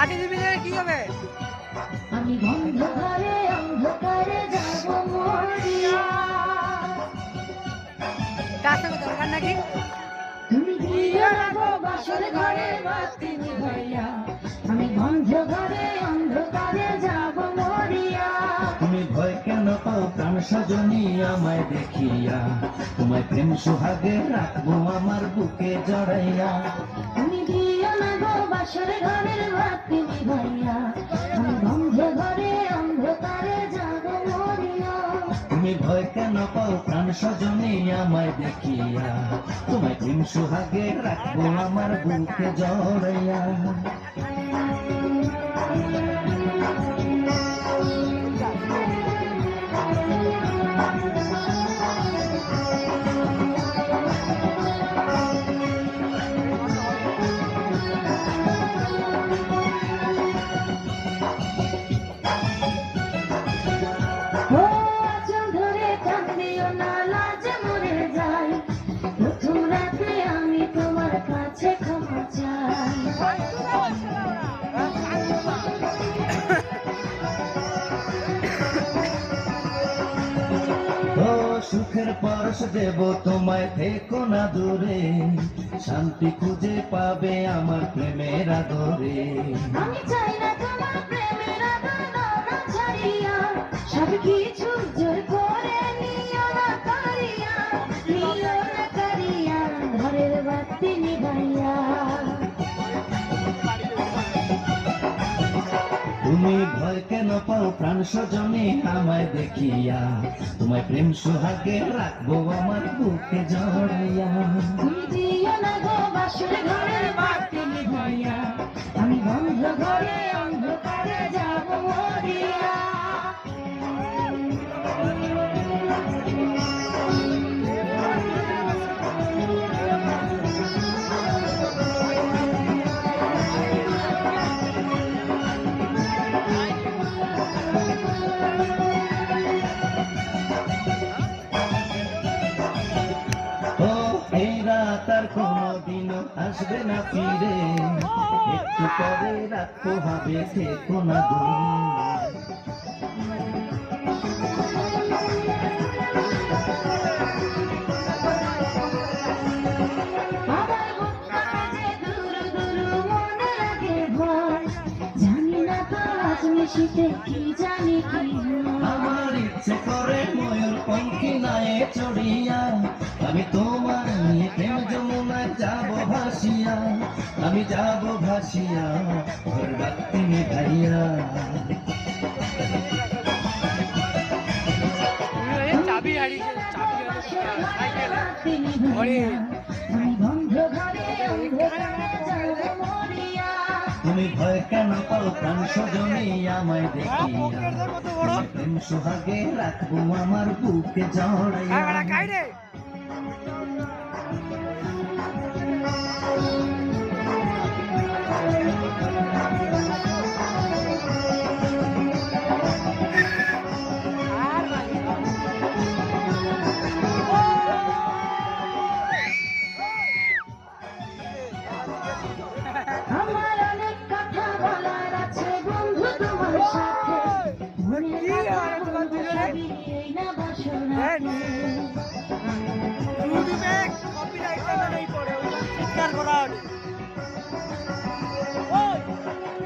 বাতি দিবি কি হবে? আমি অন্ধকারে অন্ধকারে যাব মরিয়া। কাছে দরকার নাকি? তুমি দিও না গো বাসর ঘরে বাতি নিভাইয়া, আমি অন্ধকারে অন্ধকারে যাব মরিয়া। তুমি ভয় কেন পাও প্রাণ সজনী আমায় দেখিয়া, তোমায় প্রেম সোহাগে রাখবো আমার বুকে জড়াইয়া। তুমি দিও না গো বাসর ঘরের বাতি নিভাইয়া, আমি অন্ধকারে অন্ধকারে যাব মরিয়া। তুমি ভয় কেন পাও প্রাণ সজনী আমায় দেখিয়া, তোমায় প্রেম সোহাগে রাখবো আমার বুকে জড়াইয়া। সুখের পরশ দেব তোমায়, থেকো না দূরে, শান্তি খুঁজে পাবে আমার প্রেমের আদরে। আমি চাই না তোমার প্রেমের আদর ছাড়িয়া, সব কিছু জোর করে নিও না করিয়া, নিও না করিয়া ঘরের বাতি নিভাইয়া। তুমি ভয় কেন পাও প্রাণ সজনী আমায় দেখিয়া, তোমায় প্রেম সোহাগে রাখবো আমার বুকে জড়াইয়া। তুমি দিও না গো বাসর ঘরের বাতি নিভাইয়া, আমি বন্ধ ঘরে অন্ধকারে যাব মরিয়া। তার কোনদিনও আসবে না ফিরে, একটু পরে রাখতে হবে, থেকো না দূরে। আমার ইচ্ছে করে ময়ূর পঙ্খী নায়ে চড়িয়া, আমি তোমার নিয়ে প্রেম যমুনায় যাব ভাসিয়া, আমি যাব ভাসিয়া ঘর বাতি নিভাইয়া। চাবি হারিয়েছে, চাবি সাইকেলে। তুমি ভয় কেন পাও প্রাণ সজনী আমায় দেখিয়া, প্রেম সোহাগে রাখবো আমার বুকে জড়াইয়া। আমার অনেক কথা বলার আছে বন্ধু তোমার সাথে, না বাসনা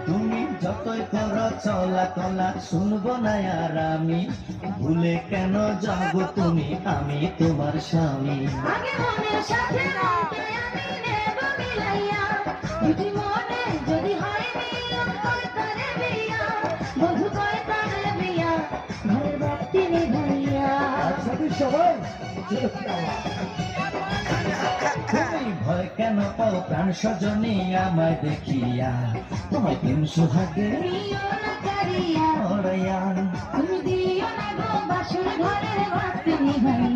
তুমি যতই করো চলা কলা শুনবো না আর আমি, ভুলে কেন যাবো তুমি, আমি তোমার স্বামী। আগে মনের সাথে মনকে আমি নেব মিলাইয়া, দুটি মনে যদি হয় মিলন কয় তারে বিয়া, বধু কয় তারে বিয়া, ঘরের বাতি নিভাইয়া। সবাই তুমি ভয় কেন পাও প্রাণ সজনী আমায় দেখিয়া, তোমায় প্রেম সোহাগে নিও না করিয়া, জড়াইয়া। তুমি দিও না গো বাসর ঘরের বাতি নিভাইয়া।